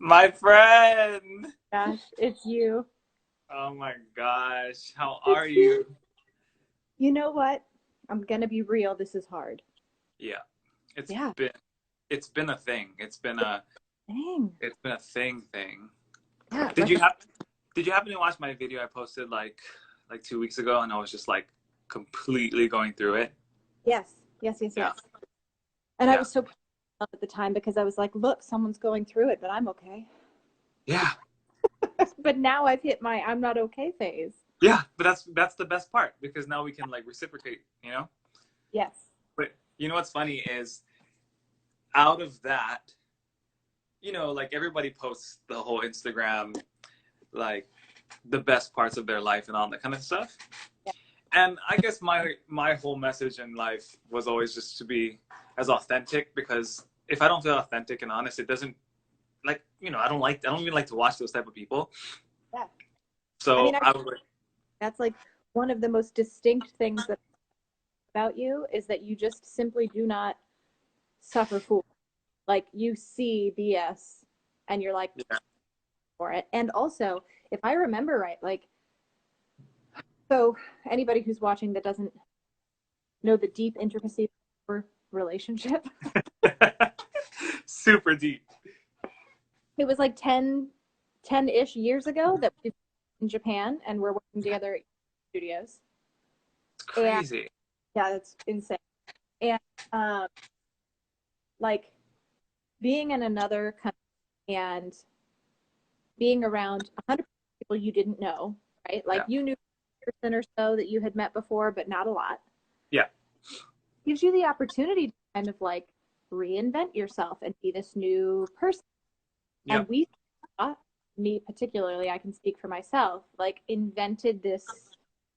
My friend. Gosh, it's you. Oh my gosh. How are It's you. you? You know what? I'm gonna be real. This is hard. Yeah. It's Yeah. been it's been a thing. Dang. It's been a thing. Yeah. Did you happen did you happen to watch my video I posted like 2 weeks ago and I was just like completely going through it? Yes. Yes. Yes. Yeah. Yes. And I Yeah. was so proud of myself at the time because I was like, look, someone's going through it, but I'm okay. Yeah. But now I've hit my I'm not okay phase. Yeah. But that's the best part because now we can like reciprocate, you know? Yes. But you know what's funny is out of that, like everybody posts the whole Instagram, like the best parts of their life and all that kind of stuff. Yeah. And I guess my whole message in life was always just to be as authentic, because if I don't feel authentic and honest, it doesn't, like, I don't even like to watch those type of people. Yeah. I So mean, I would. that's like one of the most distinct things that about you is that you just simply do not suffer fools. Like you see BS and you're like Yeah. for it. And also, if I remember right, like so anybody who's watching that doesn't know the deep intricacies of our relationship, Super deep. it was like 10-ish years ago that we were in Japan and we're working together at studios. It's And crazy. yeah, that's insane. And um, like being in another country and being around 100 people you didn't know, right? Like Yeah. you knew a person or so that you had met before, but not a lot. Yeah. Gives you the opportunity to kind of like reinvent yourself and be this new person. Yeah. And we, me particularly, I can speak for myself, like invented this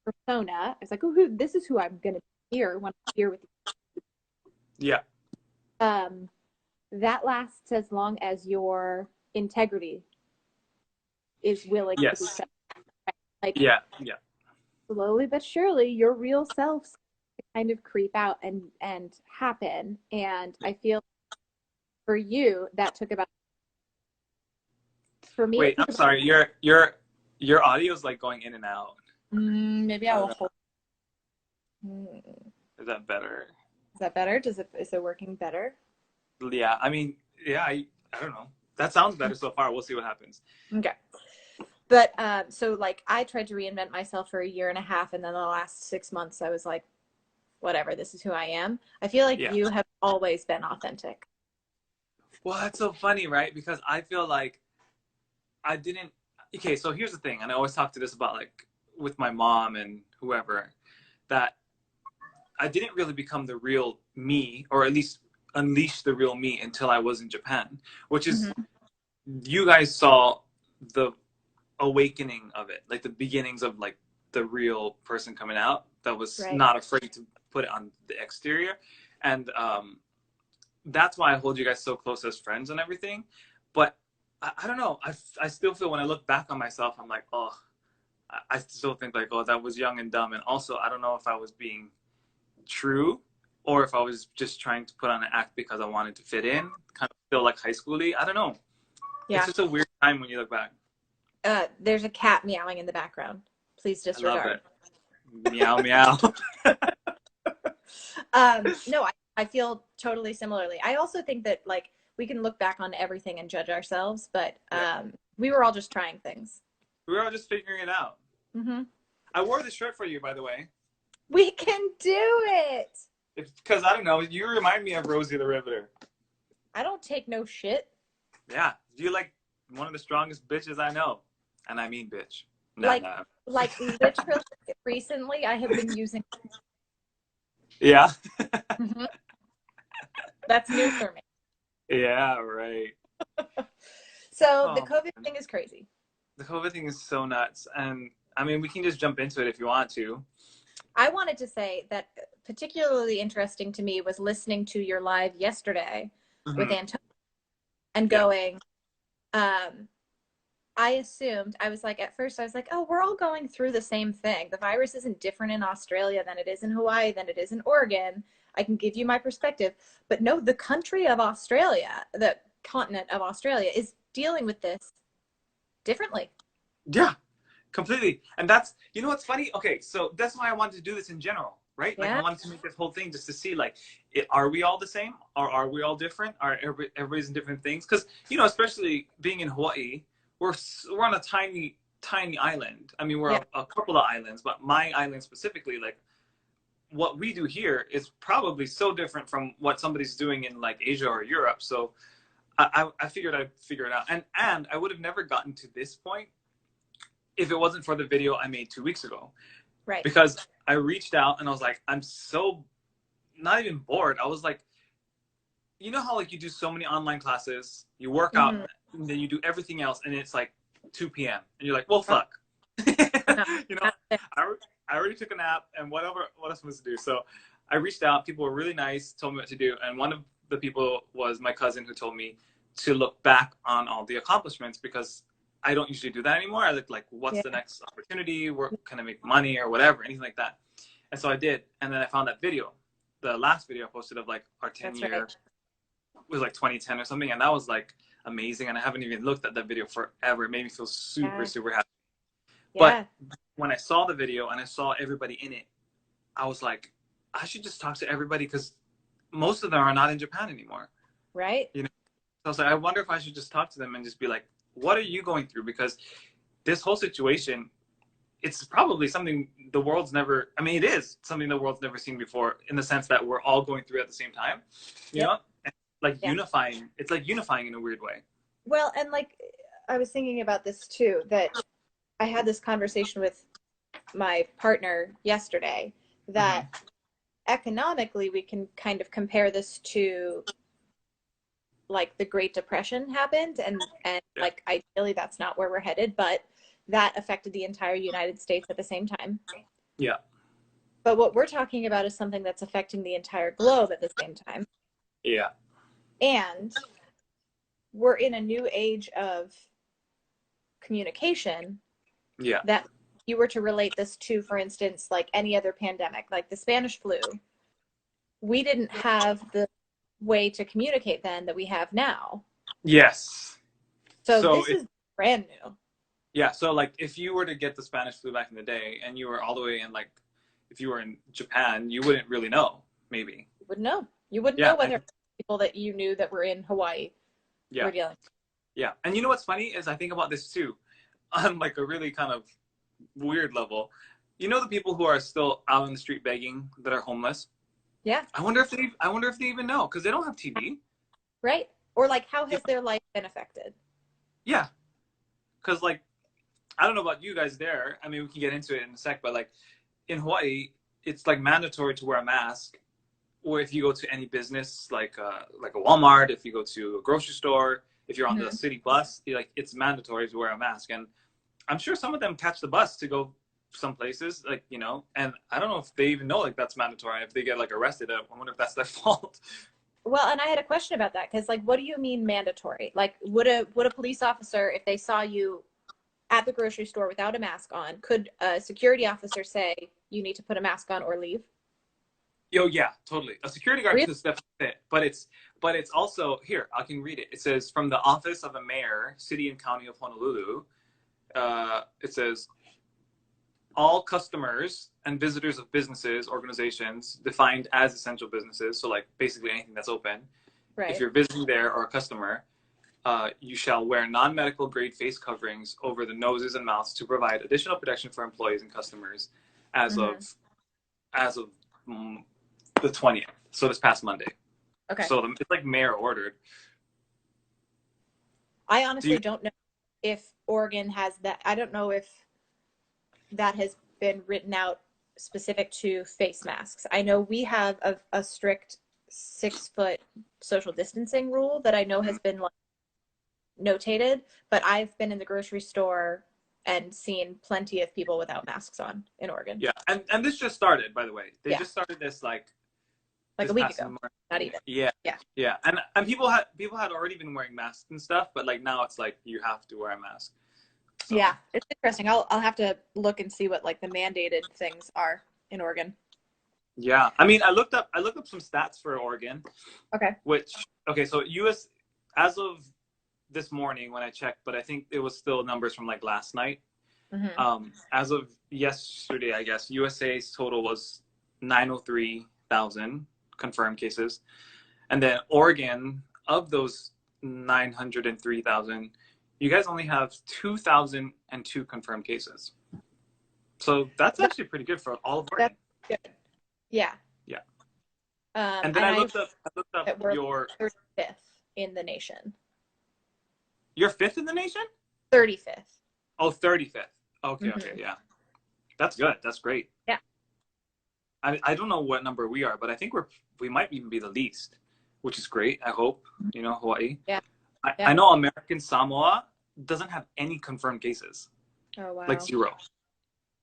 persona. It's like, oh, this is who I'm going to be here when I'm here with Yeah. you. That lasts as long as your integrity is willing to be Yes. set. Like Yeah. Yeah. slowly but surely, your real self kind of creep out and happen. And I feel for you that took about for me it Wait, took I'm about sorry. Your audio is like going in and out. maybe I I don't will know. hold. Is Is that better? that better? Is it working better? Yeah. I mean, yeah. I don't know. That sounds better so far. We'll see what happens. Okay. But so like I tried to reinvent myself for a year and a half, and then the last 6 months I was like, whatever, this is who I am. I feel like Yeah. you have always been authentic. Well, that's so funny, right? Because I feel like I didn't. Okay, so here's the thing, and I always talk to this about like with my mom and whoever, that I didn't really become the real me, or at least unleash the real me until I was in Japan, which is, Mm-hmm. you guys saw the awakening of it, like the beginnings of like the real person coming out that was Right. not afraid to put it on the exterior. And that's why I hold you guys so close as friends and everything. But I don't know. I still feel when I look back on myself, I'm like, oh, I still think like, oh, that was young and dumb. And also, I don't know if I was being true or if I was just trying to put on an act because I wanted to fit in, kind of feel like high schooly. I don't know. It's Yeah. just a weird time when you look back. There's a cat meowing in the background. Please I love disregard. it. Meow, meow. No, I feel totally similarly. I also think that like we can look back on everything and judge ourselves, but Yeah. we were all just trying things. We were all just figuring it out. Mm-hmm. I wore this shirt for you, by the way. We can do it. It's because, I don't know, you remind me of Rosie the Riveter. I don't take no shit. Yeah. You're like one of the strongest bitches I know. And I mean bitch. No, Like, no. like literally recently, I have been using. Yeah. Mm-hmm. That's new for me. Yeah, right. So the Oh, COVID man. thing is crazy. The COVID thing is so nuts. And I mean, we can just jump into it if you want to. I wanted to say that particularly interesting to me was listening to your live yesterday with Mm-hmm. Antonio and Yeah. going, I assumed, I was like, at first I was like, oh, we're all going through the same thing. The virus isn't different in Australia than it is in Hawaii, than it is in Oregon. I can give you my perspective. But no, the country of Australia, the continent of Australia is dealing with this differently. Yeah, completely. And that's, you know what's funny? Okay, so that's why I wanted to do this in general, right? Like I Yeah. wanted to make this whole thing just to see, like, are we all the same, or are we all different? Are everybody's in different things? Because, you know, especially being in Hawaii, we're on a tiny island. I mean, we're Yeah. a couple of islands, but my island specifically, like what we do here is probably so different from what somebody's doing in like Asia or Europe. So I figured I'd figure it out, and I would have never gotten to this point if it wasn't for the video I made 2 weeks ago. Right. Because I reached out and I was like, I'm so not even bored. I was like, you know how like you do so many online classes, you work out, and then you do everything else, and it's like 2 p.m. and you're like, well, fuck. You know, I already took a nap, and what else am I supposed to do? So I reached out. People were really nice, told me what to do, and one of the people was my cousin who told me to look back on all the accomplishments, because I don't usually do that anymore. I look like, what's the next opportunity? Where can I make money or whatever, anything like that. And so I did, and then I found that video, the last video I posted of like our 10-year, was like 2010 or something, and that was like amazing. And I haven't even looked at that video forever. It made me feel super happy. But when I saw the video and I saw everybody in it, I was like, I should just talk to everybody, because most of them are not in Japan anymore. Right. You know, so I was like, I wonder if I should just talk to them and just be like, what are you going through? Because this whole situation, it's probably something the world's never, I mean, it is something the world's never seen before, in the sense that we're all going through at the same time, you know, and like unifying, it's like unifying in a weird way. Well, and like, I was thinking about this too, that I had this conversation with my partner yesterday, that economically we can kind of compare this to like the Great Depression happened, and like ideally that's not where we're headed, but that affected the entire United States at the same time. Yeah. But what we're talking about is something that's affecting the entire globe at the same time. Yeah. And we're in a new age of communication. Yeah. That you were to relate this to, for instance, like any other pandemic, like the Spanish flu, we didn't have the way to communicate then that we have now. Yes. So this is brand new. Yeah. So like if you were to get the Spanish flu back in the day and you were all the way in, like, if you were in Japan, you wouldn't really know, maybe. You wouldn't know. You wouldn't know whether people that you knew that were in Hawaii were dealing. Yeah. And you know what's funny is I think about this too, on like a really kind of weird level. You know, the people who are still out on the street begging, that are homeless? Yeah. I wonder if they even know, because they don't have TV. Right. Or like, how has their life been affected? Yeah. Because like, I don't know about you guys there. I mean, we can get into it in a sec, but like in Hawaii, it's like mandatory to wear a mask. Or if you go to any business, like a Walmart, if you go to a grocery store, if you're on the city bus, it's mandatory to wear a mask. And I'm sure some of them catch the bus to go some places, like, you know, and I don't know if they even know like that's mandatory. If they get like arrested, I wonder if that's their fault. Well, and I had a question about that, because like, what do you mean mandatory? Like, would a police officer, if they saw you at the grocery store without a mask on, could a security officer say you need to put a mask on or leave? Yo, yeah, totally. A security guard could step in, but it's also, here, I can read it. It says, from the office of the mayor, city and county of Honolulu, it says, all customers and visitors of businesses, organizations defined as essential businesses, so like basically anything that's open, if you're visiting there or a customer, you shall wear non-medical grade face coverings over the noses and mouths to provide additional protection for employees and customers as of the 20th, so this past Monday. Okay. So it's like mayor ordered. I honestly don't know if Oregon has that. I don't know if that has been written out specific to face masks. I know we have a strict 6-foot social distancing rule that I know has been like notated, but I've been in the grocery store and seen plenty of people without masks on in Oregon. Yeah, and this just started, by the way. They just started this like a week ago. Not even. Yeah. And people had already been wearing masks and stuff, but like now it's like you have to wear a mask. So. Yeah, it's interesting. I'll have to look and see what like the mandated things are in Oregon. Yeah, I mean, I looked up some stats for Oregon. Okay. So U.S. as of this morning when I checked, but I think it was still numbers from like last night. As of yesterday, I guess USA's total was 903,000 confirmed cases, and then Oregon, of those 903,000, you guys only have 2,002 confirmed cases. So that's actually pretty good for all of Oregon. That's good. Yeah. Yeah. And then I looked up we're your 35th in the nation. You're fifth in the nation? 35th. Oh, 35th. Okay, okay, yeah. That's good. That's great. Yeah. I don't know what number we are, but I think we might even be the least, which is great. I hope, Hawaii. Yeah. I know American Samoa doesn't have any confirmed cases. Oh, wow. Like 0.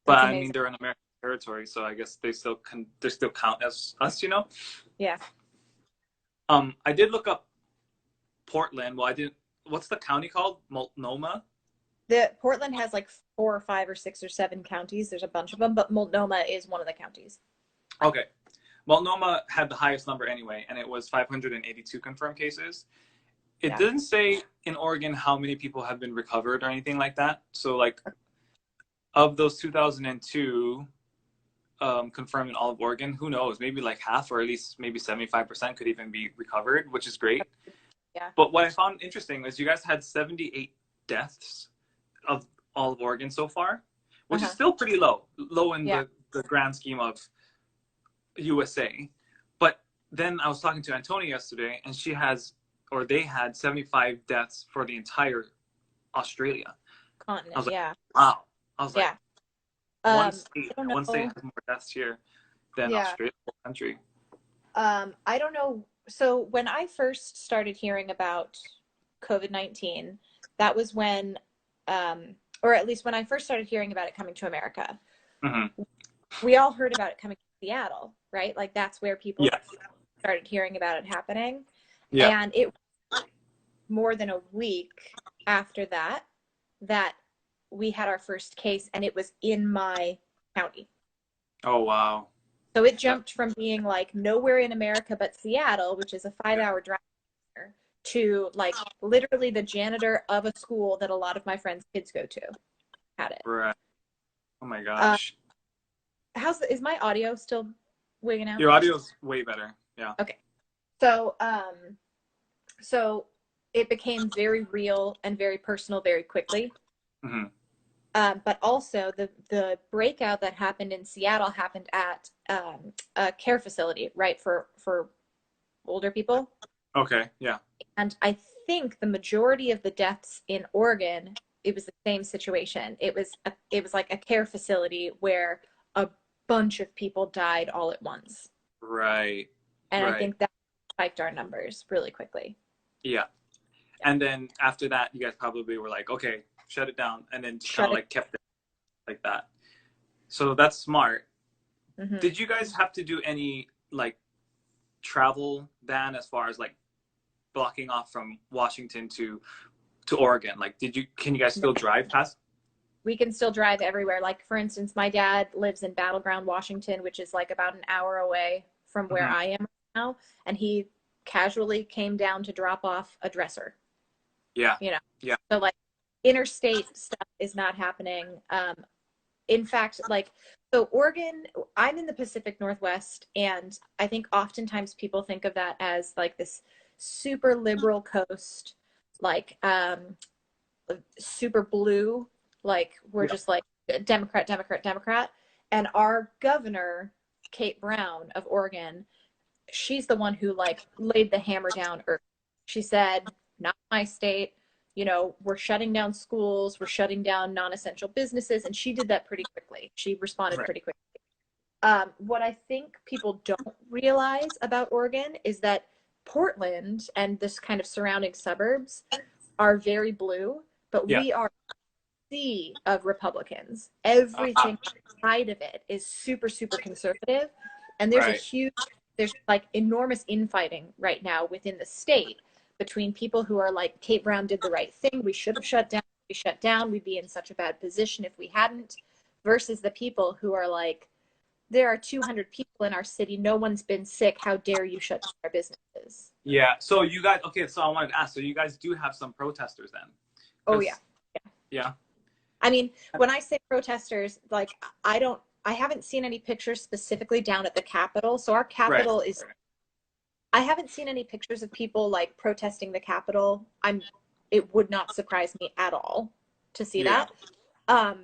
But I mean, they're in American territory, so I guess they still count as us, Yeah. I did look up Portland. Well, I didn't. What's the county called? Multnomah? Portland has like 4 or 5 or 6 or 7 counties. There's a bunch of them, but Multnomah is one of the counties. Okay. Multnomah had the highest number anyway, and it was 582 confirmed cases. It didn't say in Oregon how many people have been recovered or anything like that. So, like, of those 2,002 confirmed in all of Oregon, who knows? Maybe like half, or at least maybe 75% could even be recovered, which is great. Yeah. But what I found interesting was you guys had 78 deaths of all of Oregon so far, which is still pretty low in the grand scheme of USA. But then I was talking to Antonia yesterday, and they had 75 deaths for the entire Australia. Continent, I was like, wow. I was like, one state has more deaths here than Australia, the whole country. I don't know. So when I first started hearing about COVID-19, that was when, or at least when I first started hearing about it coming to America, we all heard about it coming to Seattle, right? Like that's where people started hearing about it happening. Yeah. And it was more than a week after that we had our first case, and it was in my county. Oh, wow. So it jumped from being like nowhere in America but Seattle, which is a 5-hour drive, to like literally the janitor of a school that a lot of my friends' kids go to had it. Right. Oh my gosh. Is my audio still wigging out? Your audio's way better. Yeah. Okay. So so it became very real and very personal very quickly. But also the breakout that happened in Seattle happened at a care facility, right, for older people. Okay, yeah. And I think the majority of the deaths in Oregon, it was the same situation. It was like a care facility where a bunch of people died all at once. Right. And I think that spiked our numbers really quickly. Yeah. And then after that, you guys probably were like, okay, shut it down, and then just kind of like kept it like that. So that's smart. Did you guys have to do any like travel ban as far as like blocking off from Washington to Oregon? Like, can you guys still drive past? We can still drive everywhere. Like, for instance, my dad lives in Battleground, Washington, which is like about an hour away from where I am now, and he casually came down to drop off a dresser. Yeah. Yeah. So like interstate stuff is not happening. In fact, like, so Oregon, I'm in the Pacific Northwest, and I think oftentimes people think of that as like this super liberal coast, like super blue, like we're just like Democrat. And our governor, Kate Brown of Oregon, she's the one who like laid the hammer down early. She said, not my state. We're shutting down schools, we're shutting down non-essential businesses, and she did that pretty quickly. She responded pretty quickly. What I think people don't realize about Oregon is that Portland and this kind of surrounding suburbs are very blue, but we are a sea of Republicans. Everything outside of it is super, super conservative, and there's there's like enormous infighting right now within the state between people who are like, Kate Brown did the right thing, we should have shut down, we'd be in such a bad position if we hadn't, versus the people who are like, there are 200 people in our city, no one's been sick, how dare you shut down our businesses? Yeah. So you guys, okay. So I wanted to ask. So you guys do have some protesters then? Oh yeah. Because yeah. I mean, when I say protesters, like I haven't seen any pictures specifically down at the Capitol. So our Right. Capitol is, I haven't seen any pictures of people like protesting the Capitol. It would not surprise me at all to see Yeah. that.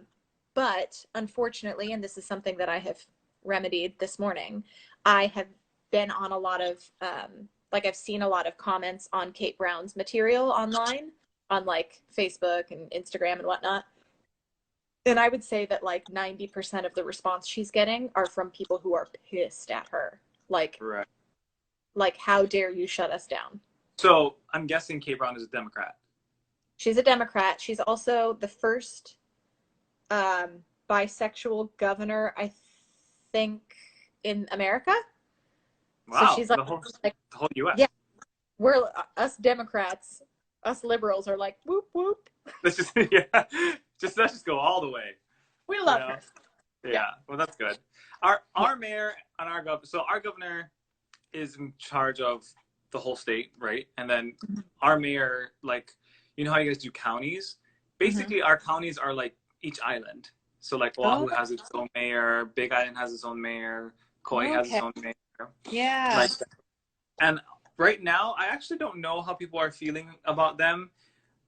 But unfortunately, and this is something that I have remedied this morning, I have been on a lot of, like I've seen a lot of comments on Kate Brown's material online on like Facebook and Instagram and whatnot. And I would say that like 90% of the response she's getting are from people who are pissed at her. Right. Like, how dare you shut us down? So I'm guessing Kate Brown is a Democrat. She's a Democrat. She's also the first bisexual governor, I think, in America. So Wow. she's like, The whole U.S. yeah, we're us Democrats, us liberals are like, whoop whoop. Let's just yeah. Let's just go all the way. We love her. Yeah. Yeah. Well, that's good. Our mayor and our governor. So our governor is in charge of the whole state, right? And then our mayor, like, you know how you guys do counties? Basically, our counties are like each island. So like Oahu has its own mayor, Big Island has its own mayor, Kauai has its own mayor. Yeah. Like that. And right now, I actually don't know how people are feeling about them.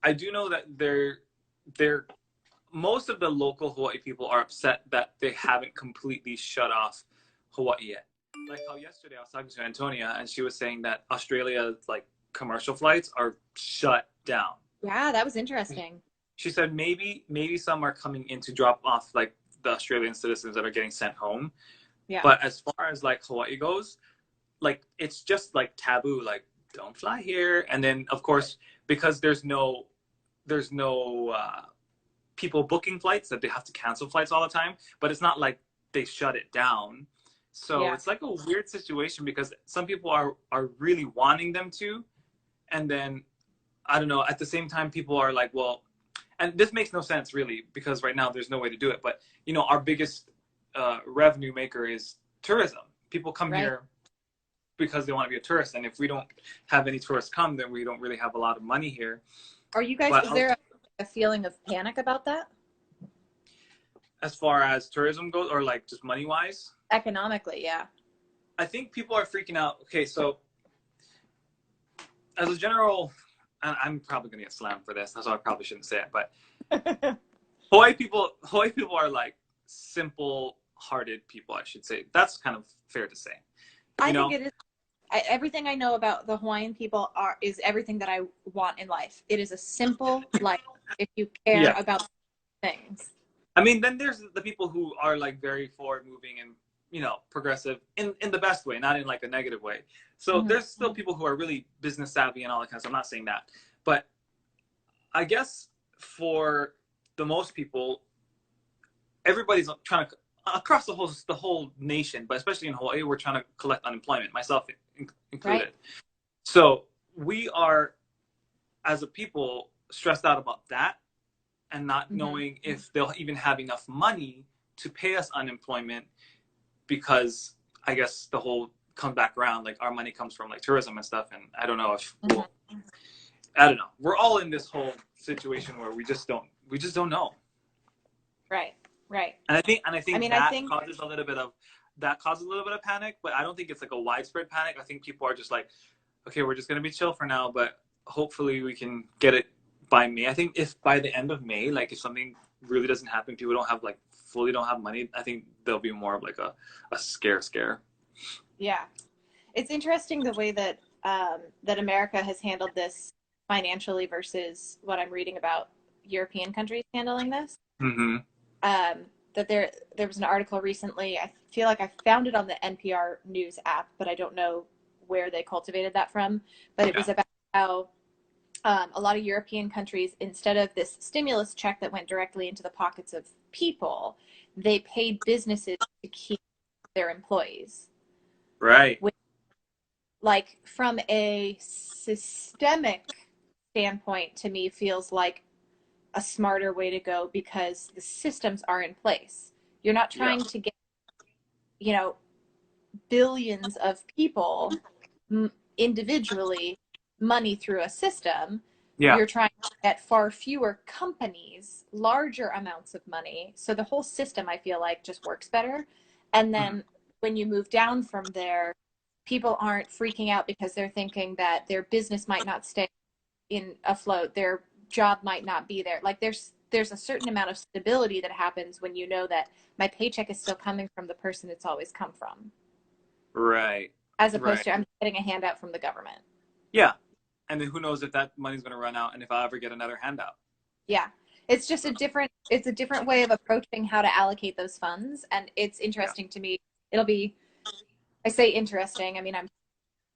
I do know that they're most of the local Hawaii people are upset that they haven't completely shut off Hawaii yet. Like how yesterday I was talking to Antonia and she was saying that Australia's like commercial flights are shut down. Yeah, that was interesting. She said maybe some are coming in to drop off like the Australian citizens that are getting sent home. Yeah. But as far as like Hawaii goes, like it's just like taboo, like don't fly here. And then of course, because there's no people booking flights, that they have to cancel flights all the time, but it's not like they shut it down. So it's like a weird situation because some people are really wanting them to, and then I don't know, at the same time people are like, well, and this makes no sense really because right now there's no way to do it, but you know, our biggest revenue maker is tourism. People come here because they want to be a tourist, and if we don't have any tourists come, then we don't really have a lot of money here. Are you guys, is there a feeling of panic about that? As far as tourism goes, or like just money wise? Economically, yeah. I think people are freaking out. Okay, so as a general, and I'm probably gonna get slammed for this, so I probably shouldn't say it, but Hawaii people are like simple-hearted people, I should say. That's kind of fair to say. I think it is. Everything I know about the Hawaiian people is everything that I want in life. It is a simple life if you care about things. I mean, then there's the people who are like very forward-moving and, you know, progressive in the best way, not in like a negative way. So there's still people who are really business savvy and all that kind of stuff. I'm not saying that, but I guess for the most people, everybody's trying to across the whole nation, but especially in Hawaii, we're trying to collect unemployment, myself included. Right. So we are, as a people, stressed out about that and not knowing if they'll even have enough money to pay us unemployment, because I guess the whole come back around, like our money comes from like tourism and stuff, and I don't know if I don't know. We're all in this whole situation where we just don't know. Right. Right. And I think that causes a little bit of panic, but I don't think it's like a widespread panic. I think people are just like, okay, we're just going to be chill for now, but hopefully we can get it by May. I think if by the end of May, like if something really doesn't happen, people don't have like fully don't have money, I think there'll be more of like a scare. Yeah. It's interesting the way that that America has handled this financially versus what I'm reading about European countries handling this. That there was an article recently, I feel like I found it on the NPR news app, but I don't know where they cultivated that from, but it was about how a lot of European countries, instead of this stimulus check that went directly into the pockets of people, they paid businesses to keep their employees. Right. Which, like, from a systemic standpoint, to me feels like a smarter way to go, because the systems are in place. You're not trying to get, you know, billions of people individually money through a system. Yeah. You're trying to get far fewer companies larger amounts of money. So the whole system, I feel like, just works better. And Mhm. then when you move down from there, people aren't freaking out because they're thinking that their business might not stay in afloat, their job might not be there. Like there's a certain amount of stability that happens when you know that my paycheck is still coming from the person it's always come from, Right. as opposed Right. to I'm getting a handout from the government. Yeah. And then who knows if that money's going to run out and if I ever get another handout. Yeah. It's just a different way of approaching how to allocate those funds. And it's Yeah. interesting to me. It'll be, I say interesting. I mean, I'm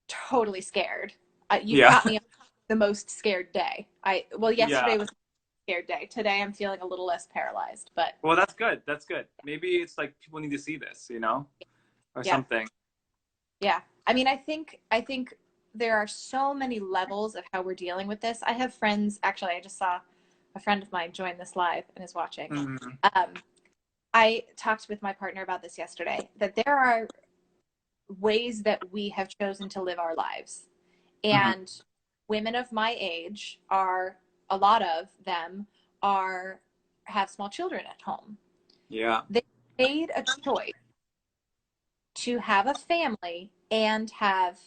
totally scared. You've Yeah. caught me on the most scared day. Well, Yeah. yesterday was a scared day. Today I'm feeling a little less paralyzed, but Well, that's good. That's good. Maybe it's like people need to see this, or yeah. something. Yeah. I mean, I think there are so many levels of how we're dealing with this. I have friends, actually, I just saw a friend of mine join this live and is watching. Mm-hmm. Um, I talked with my partner about this yesterday, that there are ways that we have chosen to live our lives. Mm-hmm. And women of my age are, a lot of them are, have small children at home. Yeah. They made a choice to have a family and have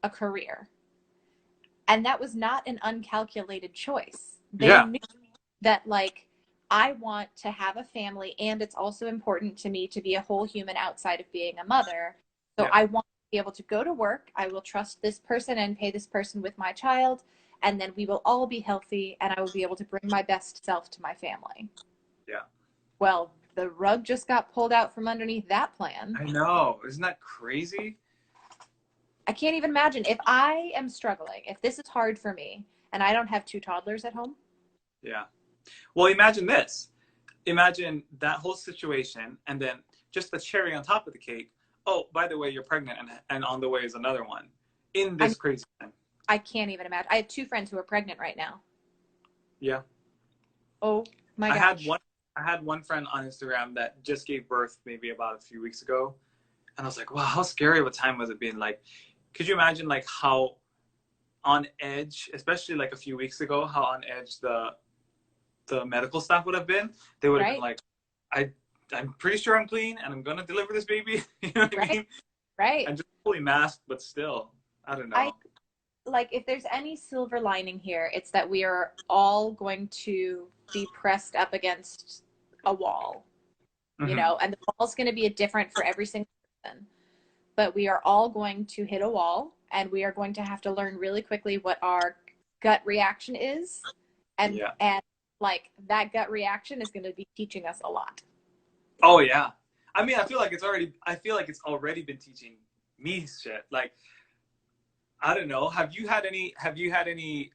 a career. And that was not an uncalculated choice. They Yeah. knew that, like, I want to have a family, and it's also important to me to be a whole human outside of being a mother. So Yeah. I want to be able to go to work. I will trust this person and pay this person with my child, and then we will all be healthy, and I will be able to bring my best self to my family. Yeah. Well, the rug just got pulled out from underneath that plan. I know. Isn't that crazy? I can't even imagine if I am struggling, if this is hard for me, and I don't have two toddlers at home. Yeah. Well, imagine this. Imagine that whole situation, and then just the cherry on top of the cake. Oh, by the way, you're pregnant, and on the way is another one in I this crazy time. I can't even imagine. I have two friends who are pregnant right now. Yeah. Oh my I had gosh. one. I had one friend on Instagram that just gave birth maybe about a few weeks ago, and I was like, wow, how scary of a time was it being? Like, could you imagine like how on edge, especially like a few weeks ago, how on edge the medical staff would have been? They would have been Right? like, I I'm pretty sure I'm clean and I'm gonna deliver this baby. You know what I Right? mean? Right. And just fully masked, but still, I don't I know. like, if there's any silver lining here, it's that we are all going to be pressed up against a wall, Mm-hmm. and the wall's going to be different for every single person. But we are all going to hit a wall, and we are going to have to learn really quickly what our gut reaction is. And Yeah. like, that gut reaction is going to be teaching us a lot. Oh yeah. I mean, I feel like it's already been teaching me shit. Like, I don't know. Have you had any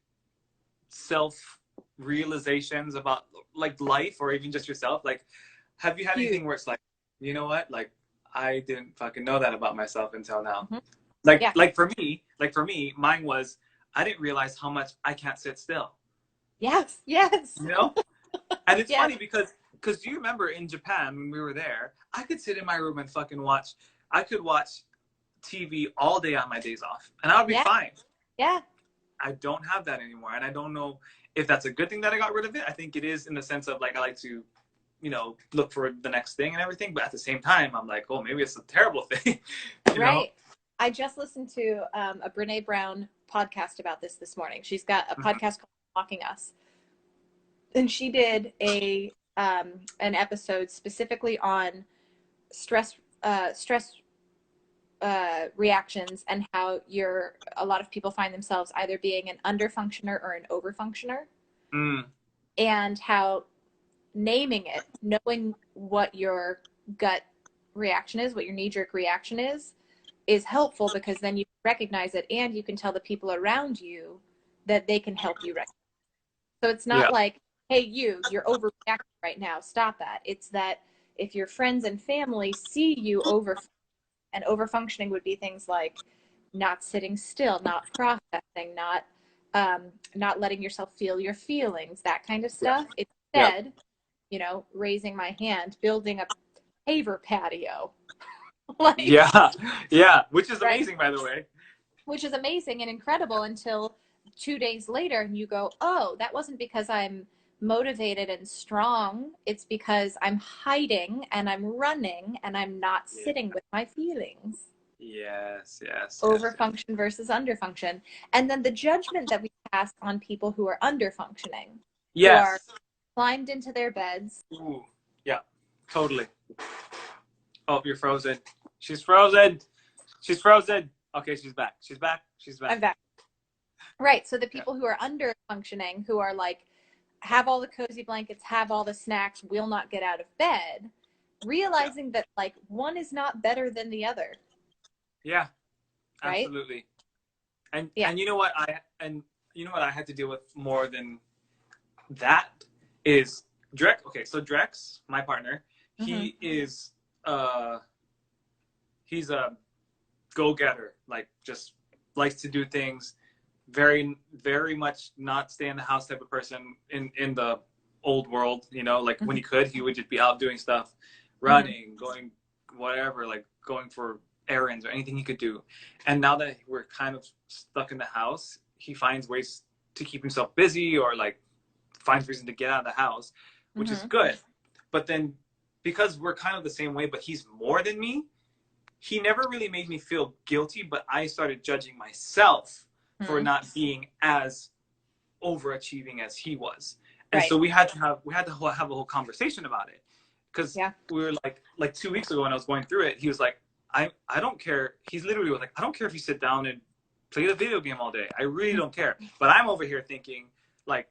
self realizations about like life or even just yourself? Like, have you had Huge. anything where it's like, you know what? Like, I didn't fucking know that about myself until now. Mm-hmm. Like, Yeah. like for me, mine was I didn't realize how much I can't sit still. Yes. Yes. You know? And it's Yes. funny because do you remember in Japan when we were there, I could sit in my room and fucking watch. I could watch TV all day on my days off, and I would be Yeah. fine. Yeah. I don't have that anymore, and I don't know if that's a good thing that I got rid of it. I think it is in the sense of like I like to, look for the next thing and everything. But at the same time, I'm like, oh, maybe it's a terrible thing. you know? Right. I just listened to a Brene Brown podcast about this morning. She's got a Mhm. podcast called Mocking Us, and she did an episode specifically on stress reactions, and how a lot of people find themselves either being an underfunctioner or an overfunctioner, Mm, and how naming it, knowing what your gut reaction is, what your knee-jerk reaction is helpful, because then you recognize it and you can tell the people around you that they can help you recognize. So it's yeah, not like, hey, you're overreacting right now, stop that. It's that if your friends and family see you and overfunctioning would be things like not sitting still, not processing, not letting yourself feel your feelings, that kind of yeah, stuff. yeah, Instead, raising my hand, building a paver patio. Like, yeah, yeah. Which is right, amazing, by the way. which is amazing and incredible until 2 days later and you go, oh, that wasn't because I'm motivated and strong. It's because I'm hiding and I'm running and I'm not Yeah. sitting with my feelings. Yes, yes, yes, yes. Overfunction versus underfunction. And then the judgment that we pass on people who are underfunctioning, who are Yes. climbed into their beds. Ooh, yeah, totally. Oh, you're frozen. She's frozen. She's frozen. Okay, she's back. She's back. She's back. I'm back. Right. So the Yeah. people who are under functioning, who are like, have all the cozy blankets, have all the snacks, will not get out of bed, realizing that like one is not better than the other. Yeah, Right. absolutely. And Yeah. and you know what I had to deal with more than that is Drex. Okay, so Drex, my partner, he is he's a go-getter, like just likes to do things, very very much not stay in the house type of person in the old world, you know, like when he could, he would just be out doing stuff, running, going whatever, like going for errands or anything he could do. And now that we're kind of stuck in the house, he finds ways to keep himself busy or like finds reason to get out of the house, which is good. But then because we're kind of the same way, but he's more than me, he never really made me feel guilty, but I started judging myself for not being as overachieving as he was. And so we had to have a whole conversation about it, because we were like 2 weeks ago when I was going through it, he was like, I don't care. He's literally was like, I don't care if you sit down and play the video game all day. I really don't care. But I'm over here thinking like,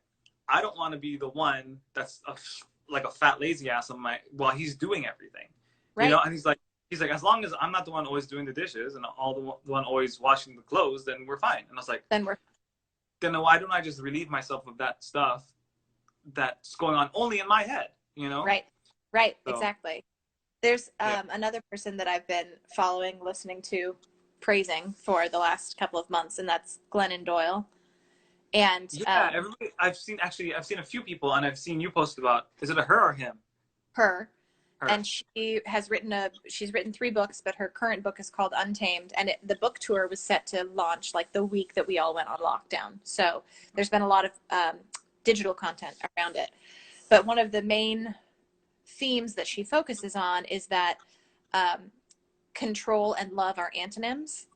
I don't want to be the one that's like a fat lazy ass on my while he's doing everything, you know. And he's like, as long as I'm not the one always doing the dishes and the one always washing the clothes, then we're fine. And I was like, then why don't I just relieve myself of that stuff that's going on only in my head, you know? Right. So, exactly. There's another person that I've been following, listening to, praising for the last couple of months, and that's Glennon Doyle. And everybody, I've seen a few people, and I've seen you post about, is it a her or him? Her. And she's written 3 books, but her current book is called Untamed. And the book tour was set to launch like the week that we all went on lockdown. So there's been a lot of digital content around it. But one of the main themes that she focuses on is that control and love are antonyms.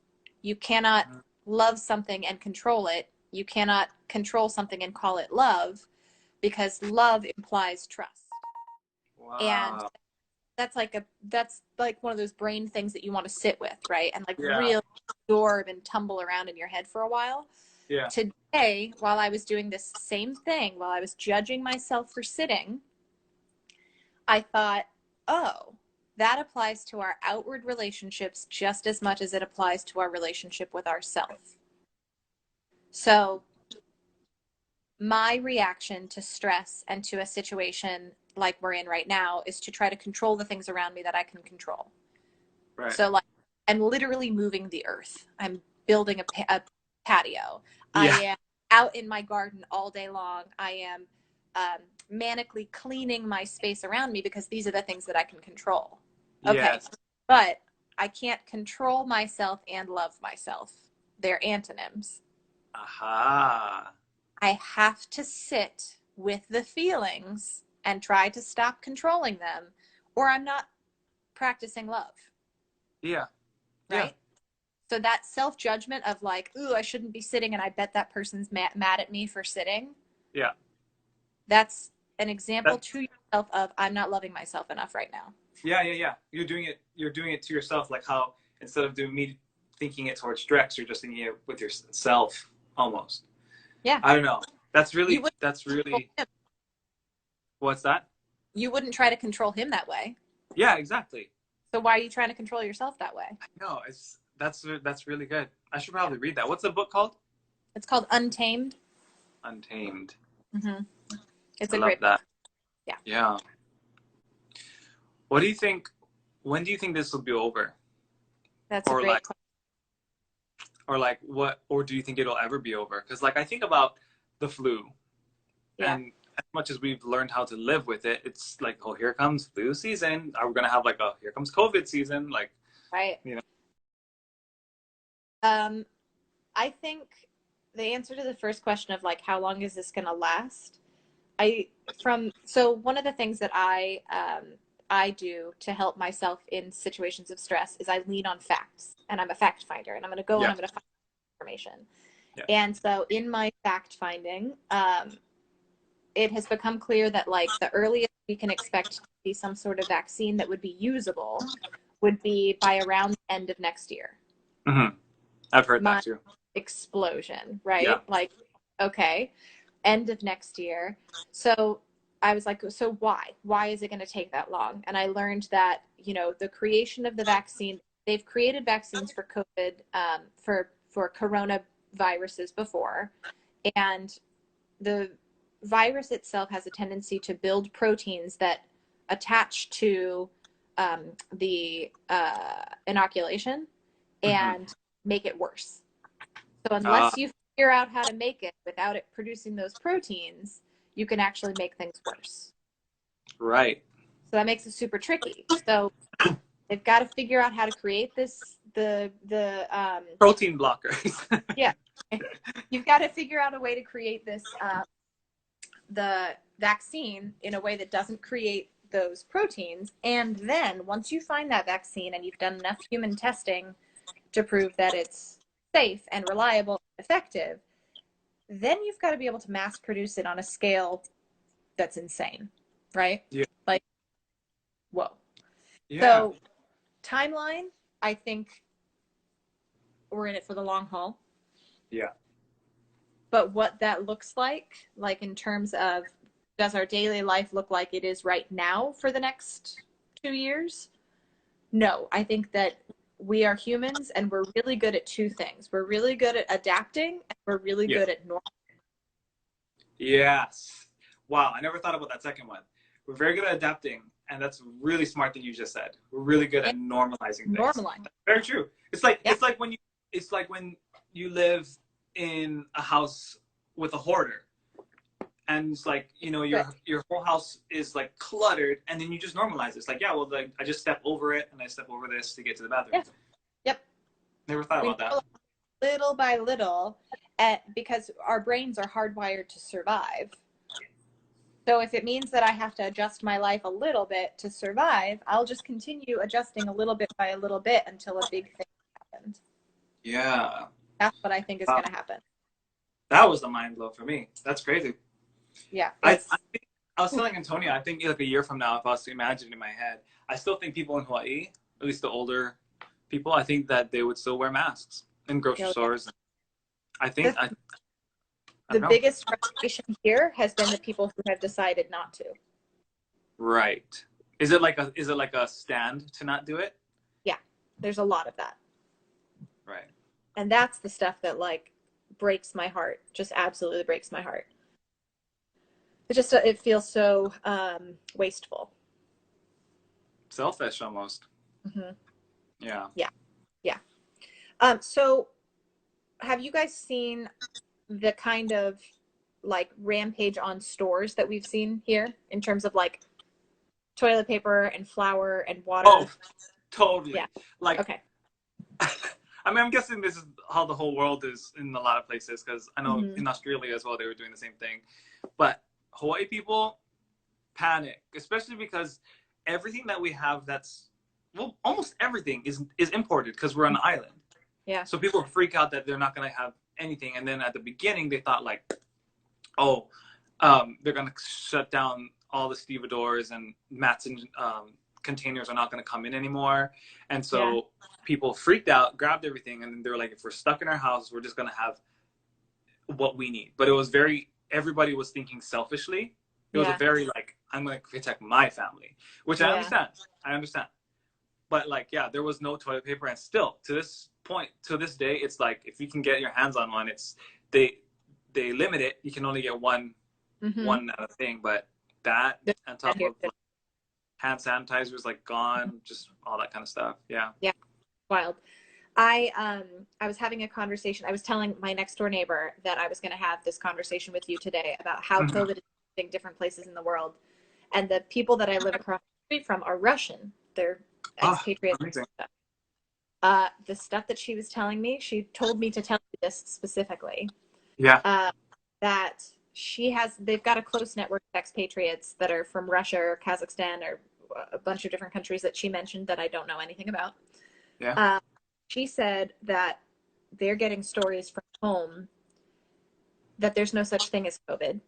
You cannot love something and control it. You cannot control something and call it love, because love implies trust. Wow. And that's like one of those brain things that you want to sit with, right? And like really absorb and tumble around in your head for a while. Yeah. Today, while I was doing this same thing, while I was judging myself for sitting, I thought, oh, that applies to our outward relationships just as much as it applies to our relationship with ourselves. So my reaction to stress and to a situation like we're in right now is to try to control the things around me that I can control. Right. So like I'm literally moving the earth. I'm building a patio. Yeah. I am out in my garden all day long. I am manically cleaning my space around me because these are the things that I can control. Okay. Yes. But I can't control myself and love myself. They're antonyms. Aha. I have to sit with the feelings and try to stop controlling them, or I'm not practicing love. Yeah. Right? Yeah. So that self-judgment of like, ooh, I shouldn't be sitting and I bet that person's mad at me for sitting. Yeah. That's an example to yourself of I'm not loving myself enough right now. Yeah. You're doing it to yourself, like how instead of me thinking it towards Drex, you're just thinking it with yourself almost. Yeah. I don't know. That's really what's that? You wouldn't try to control him that way. Yeah, exactly. So why are you trying to control yourself that way? No, that's really good. I should probably read that. What's the book called? It's called Untamed. Untamed. Mm-hmm. It's I love great that. Yeah. Yeah. What do you think? When do you think this will be over? That's a great question. Or like what? Or do you think it'll ever be over? Because like I think about the flu, and as much as we've learned how to live with it, it's like, oh, here comes flu season. Are we gonna have like here comes COVID season? Like, right? You know. I think the answer to the first question of like, how long is this going to last? So one of the things that I do to help myself in situations of stress is I lean on facts, and I'm a fact finder, and I'm going to go and Yeah. I'm going to find information. Yeah. And so in my fact finding, it has become clear that like the earliest we can expect to see some sort of vaccine that would be usable would be by around the end of next year. Mm-hmm. I've heard My that too. explosion, right? Yeah. Like, okay, end of next year. So I was like, so why? Why is it going to take that long? And I learned that, you know, the creation of the vaccine, they've created vaccines for COVID, for coronaviruses before. And the virus itself has a tendency to build proteins that attach to the inoculation Mm-hmm. and make it worse. So Uh, unless you figure out how to make it without it producing those proteins, you can actually make things worse. right. So that makes it super tricky. So they've got to figure out how to create this Protein blockers. yeah, you've got to figure out a way to create this the vaccine in a way that doesn't create those proteins. And then once you find that vaccine and you've done enough human testing to prove that it's safe and reliable and effective, then you've got to be able to mass produce it on a scale that's insane, right? Yeah. Like, whoa. Yeah. So, timeline, I think we're in it for the long haul. Yeah. But what that looks like in terms of does our daily life look like it is right now for the next 2 years? No, I think that we are humans and we're really good at two things. We're really good at adapting and we're really Yeah. good at normal. Yes. Wow. I never thought about that second one. We're very good at adapting, and that's a really smart thing you just said. We're really good at normalizing things. Normalizing. Very true. It's like when you live in a house with a hoarder, and it's like, you know, your whole house is like cluttered, and then you just normalize it. It's like, yeah, well, like I just step over it and I step over this to get to the bathroom. Yeah. Yep. Never thought about that. Little by little, because our brains are hardwired to survive. So if it means that I have to adjust my life a little bit to survive, I'll just continue adjusting a little bit by a little bit until a big thing happens. Yeah. That's what I think is going to happen. That was the mind blow for me. That's crazy. Yeah. I was telling Antonia, I think like a year from now, if I was to imagine in my head, I still think people in Hawaii, at least the older people, I think that they would still wear masks in grocery stores. I think the biggest frustration here has been the people who have decided not to. Right. Is it like a stand to not do it? Yeah. There's a lot of that. Right. And that's the stuff that like breaks my heart. Just absolutely breaks my heart. It feels so wasteful. Selfish almost. Mm-hmm. Yeah. Yeah. Yeah. So have you guys seen the kind of like rampage on stores that we've seen here in terms of like toilet paper and flour and water? Oh, totally. Yeah. Like, okay. I mean, I'm guessing this is how the whole world is in a lot of places, because I know Mm-hmm. in Australia as well, they were doing the same thing. But Hawaii people panic, especially because everything that we have almost everything is imported because we're on an island. Yeah. So people freak out that they're not going to have anything. And then at the beginning, they thought like, oh, they're going to shut down all the stevedores and mats and containers are not going to come in anymore. And so people freaked out, grabbed everything, and then they were like, if we're stuck in our house, we're just going to have what we need. But it was everybody was thinking selfishly. It was a very like, I'm going to protect my family, which I understand. But like, yeah, there was no toilet paper, and still to this day, it's like if you can get your hands on one, they limit it. You can only get one thing, but that on top of like, hand sanitizers like gone, just all that kind of stuff. Yeah. Yeah. Wild. I was having a conversation. I was telling my next door neighbor that I was going to have this conversation with you today about how COVID is affecting different places in the world. And the people that I live across the street from are Russian. They're expatriates. The stuff that she was telling me, she told me to tell you this specifically. Yeah. That they've got a close network of expatriates that are from Russia or Kazakhstan or a bunch of different countries that she mentioned that I don't know anything about. Yeah. She said that they're getting stories from home that there's no such thing as COVID,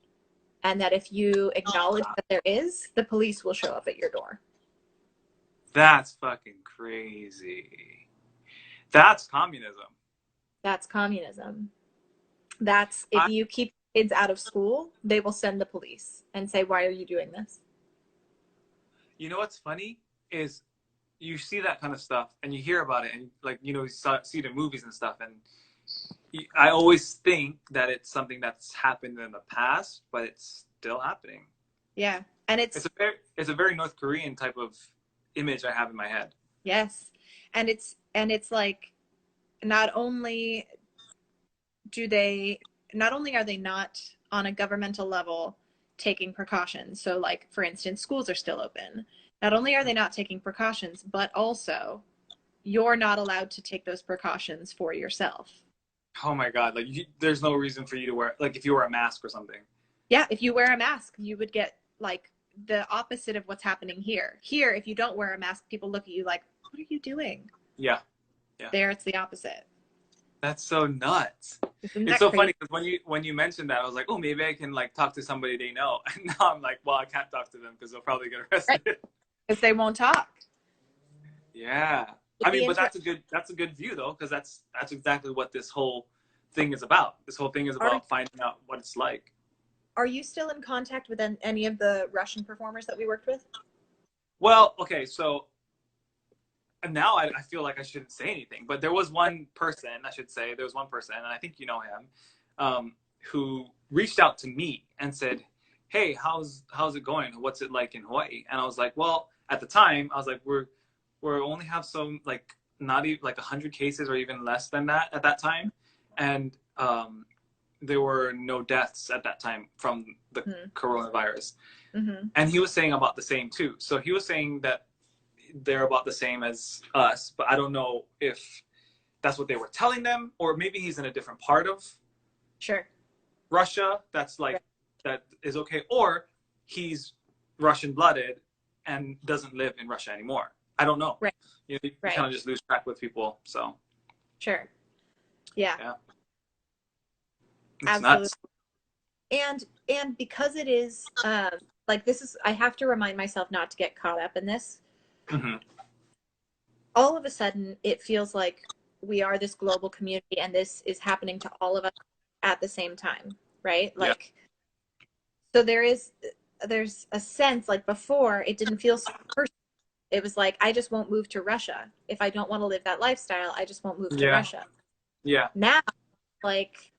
and that if you acknowledge that there is, the police will show up at your door. That's fucking crazy. That's communism. That's communism. That's if you keep kids out of school, they will send the police and say, why are you doing this? You know what's funny is you see that kind of stuff and you hear about it and like, you know, you see the movies and stuff. And I always think that it's something that's happened in the past, but it's still happening. Yeah. And it's a very North Korean type of image I have in my head. Yes. And it's like, not only are they not on a governmental level taking precautions. So like, for instance, schools are still open. Not only are they not taking precautions, but also you're not allowed to take those precautions for yourself. Oh my God. Like there's no reason for you to wear, like if you wear a mask or something. Yeah. If you wear a mask, you would get like the opposite of what's happening here. Here, if you don't wear a mask, people look at you like, what are you doing? Yeah. Yeah. There, it's the opposite. That's so nuts. It's so funny because when you mentioned that, I was like, oh, maybe I can like talk to somebody they know. And now I'm like, well, I can't talk to them because they'll probably get arrested. Right. Because they won't talk. Yeah. I mean, but that's a good view though, because that's exactly what this whole thing is about. This whole thing is about finding out what it's like. Are you still in contact with any of the Russian performers that we worked with? Well, okay, so now I feel like I shouldn't say anything, but there was one person, I should say, there was one person, and I think you know him, who reached out to me and said, hey, how's it going? What's it like in Hawaii? And I was like, well, at the time, I was like, we're only have some, like, not even like 100 cases or even less than that at that time. And there were no deaths at that time from the coronavirus. Mm-hmm. And he was saying about the same too. So he was saying that they're about the same as us, but I don't know if that's what they were telling them, or maybe he's in a different part of Russia that's like, that is okay, or he's Russian blooded and doesn't live in Russia anymore. I don't know. Right. You know, you kind of just lose track with people. So. Sure. Yeah. It's absolutely nuts. And because it is like, this is, I have to remind myself not to get caught up in this. Mm-hmm. All of a sudden, it feels like we are this global community, and this is happening to all of us at the same time, right? Like, so there's a sense, like before, it didn't feel so personal. It was like, I just won't move to Russia. If I don't want to live that lifestyle, I just won't move to Russia. Yeah. Now, like,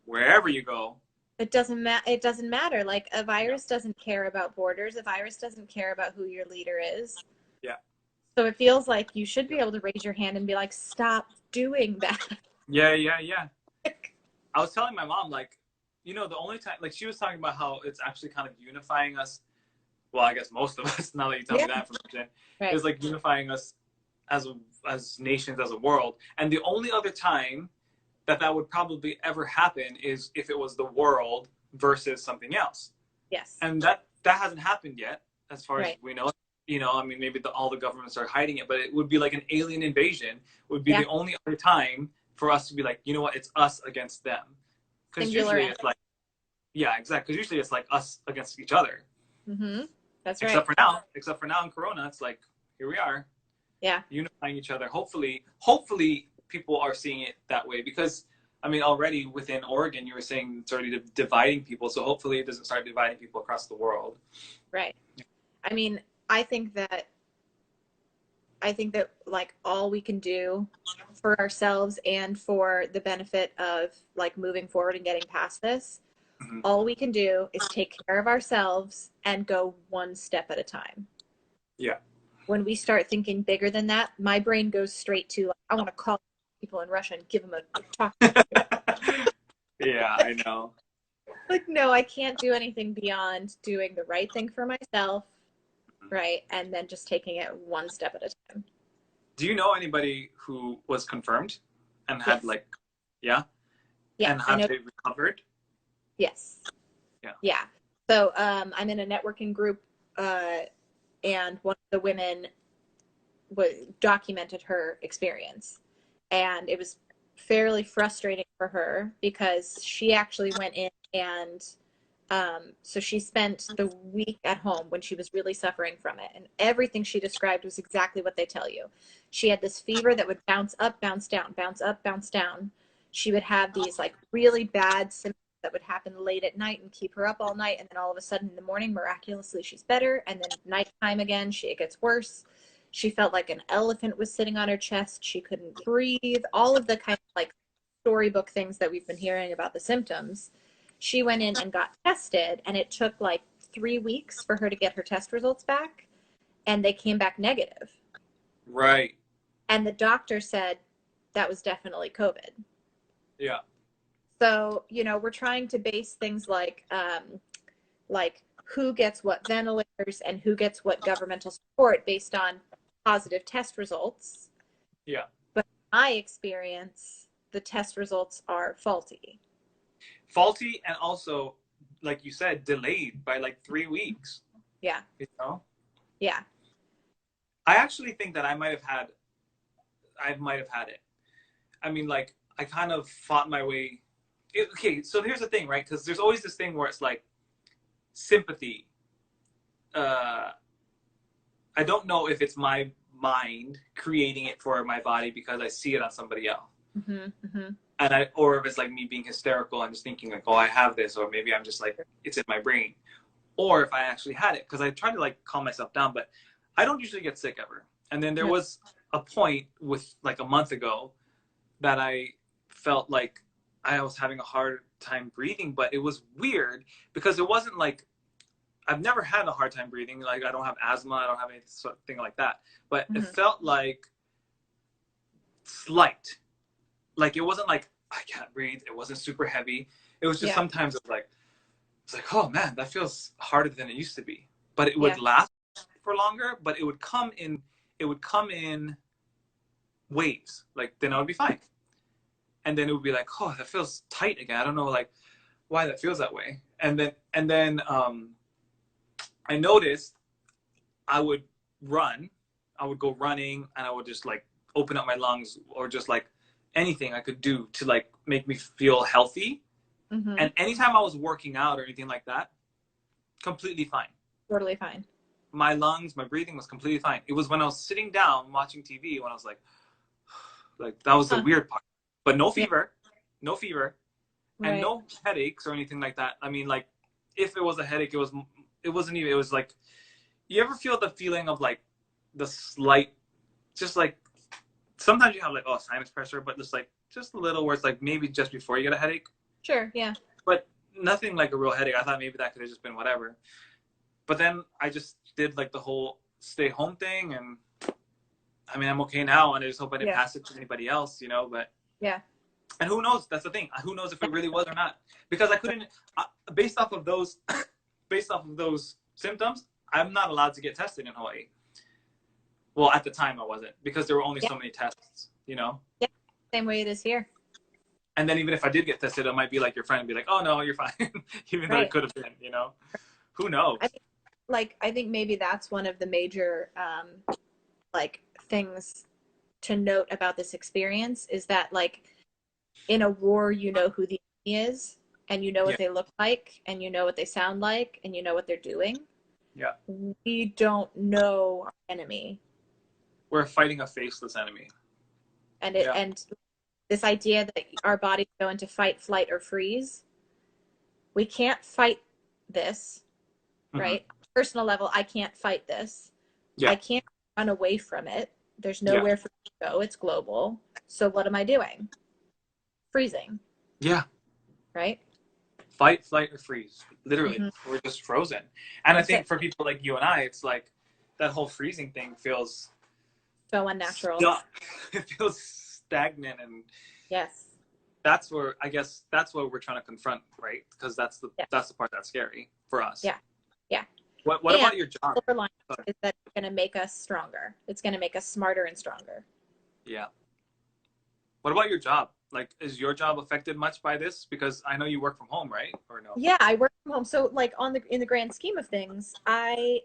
wherever you go, it doesn't matter. Like, a virus doesn't care about borders. A virus doesn't care about who your leader is. Yeah. So it feels like you should be able to raise your hand and be like, stop doing that. Yeah. I was telling my mom, like, you know, the only time, like, she was talking about how it's actually kind of unifying us. Well, I guess most of us, now that you tell me that information, is like unifying us as nations, as a world. And the only other time that would probably ever happen is if it was the world versus something else. Yes. And that hasn't happened yet, as far as we know. You know, I mean, maybe all the governments are hiding it, but it would be like an alien invasion would be the only other time for us to be like, you know what, it's us against them. Because usually it's like, exactly. Because usually it's like us against each other. Mm-hmm. That's right. Except for now in Corona, it's like, here we are. Yeah. Unifying each other. Hopefully people are seeing it that way, because I mean, already within Oregon, you were saying it's already dividing people. So hopefully it doesn't start dividing people across the world. Right. I mean, I think that like, all we can do for ourselves and for the benefit of like moving forward and getting past this, all we can do is take care of ourselves and go one step at a time. Yeah. When we start thinking bigger than that, my brain goes straight to, like, I want to call people in Russia and give them a talk. Yeah, I know. Like, no, I can't do anything beyond doing the right thing for myself, right? And then just taking it one step at a time. Do you know anybody who was confirmed and had Yes. like, yeah? Yeah. And I have know. they recovered? Yes. Yeah. Yeah. So I'm in a networking group, and one of the women documented her experience, and it was fairly frustrating for her because she actually went in and so she spent the week at home when she was really suffering from it, and everything she described was exactly what they tell you. She had this fever that would bounce up, bounce down, bounce up, bounce down. She would have these like really bad symptoms that would happen late at night and keep her up all night, and then all of a sudden in the morning, miraculously, she's better, and then nighttime again, it gets worse. She felt like an elephant was sitting on her chest. She couldn't breathe. All of the kind of like storybook things that we've been hearing about the symptoms. She went in and got tested, and it took like 3 weeks for her to get her test results back, and they came back negative. Right. And the doctor said that was definitely COVID. Yeah. So, we're trying to base things like who gets what ventilators and who gets what governmental support based on positive test results. Yeah. But in my experience, the test results are faulty. Faulty, and also, like you said, delayed by like 3 weeks. Yeah. You know? Yeah. I actually think that I might have had it. I mean, like, I kind of fought my way. Okay, so here's the thing, right? Because there's always this thing where it's like sympathy. I don't know if it's my mind creating it for my body because I see it on somebody else. Mm-hmm, mm-hmm. And or if it's like me being hysterical and just thinking like, oh, I have this, or maybe I'm just like, it's in my brain. Or if I actually had it, because I try to like calm myself down, but I don't usually get sick ever. And then there was a point with like a month ago that I felt like I was having a hard time breathing, but it was weird because it wasn't like, I've never had a hard time breathing. Like, I don't have asthma, I don't have anything like that. But it felt like slight. Like, it wasn't like I can't breathe. It wasn't super heavy. It was just sometimes it's like, oh man, that feels harder than it used to be. But it would last for longer. But it would come in waves. Like, then I would be fine. And then it would be like, oh, that feels tight again. I don't know like why that feels that way. And then I noticed I would go running, and I would just like open up my lungs, or just like anything I could do to like make me feel healthy. Mm-hmm. And anytime I was working out or anything like that, completely fine. Totally fine. My lungs, my breathing was completely fine. It was when I was sitting down watching TV when I was like that was the weird part. But no fever, and no headaches or anything like that. I mean, like, if it was a headache, it wasn't even, it was like, you ever feel the feeling of like the slight, just like, sometimes you have like, oh, sinus pressure, but just a little, where it's like maybe just before you get a headache. Sure, yeah. But nothing like a real headache. I thought maybe that could have just been whatever. But then I just did like the whole stay home thing, and I mean, I'm okay now, and I just hope I didn't pass it to anybody else, but yeah. And who knows? That's the thing. Who knows if it really was or not? Because I couldn't, based off of those symptoms, I'm not allowed to get tested in Hawaii. Well, at the time I wasn't, because there were only so many tests, Yeah, same way it is here. And then even if I did get tested, it might be like your friend and be like, oh no, you're fine. Even though it could have been, Who knows? I think maybe that's one of the major things to note about this experience, is that like in a war, you know who the enemy is, and you know what they look like, and you know what they sound like, and you know what they're doing. Yeah. We don't know our enemy. We're fighting a faceless enemy. And and this idea that our bodies go into fight, flight, or freeze, we can't fight this, right? Personal level, I can't fight this. Yeah. I can't run away from it. There's nowhere for me to go. It's global. So what am I doing? Freezing. Yeah. Right? Fight, flight, or freeze. Literally. We're just frozen. And I think for people like you and I, it's like that whole freezing thing feels so unnatural. It feels stagnant, and yes. That's where, I guess, that's what we're trying to confront, right? Because that's the part that's scary for us. Yeah. Yeah. What And about your job? silver line Sorry. is that it's going to make us stronger. It's going to make us smarter and stronger. Yeah. What about your job? Like, is your job affected much by this? Because I know you work from home, right? Or no? Yeah, I work from home. So like in the grand scheme of things, my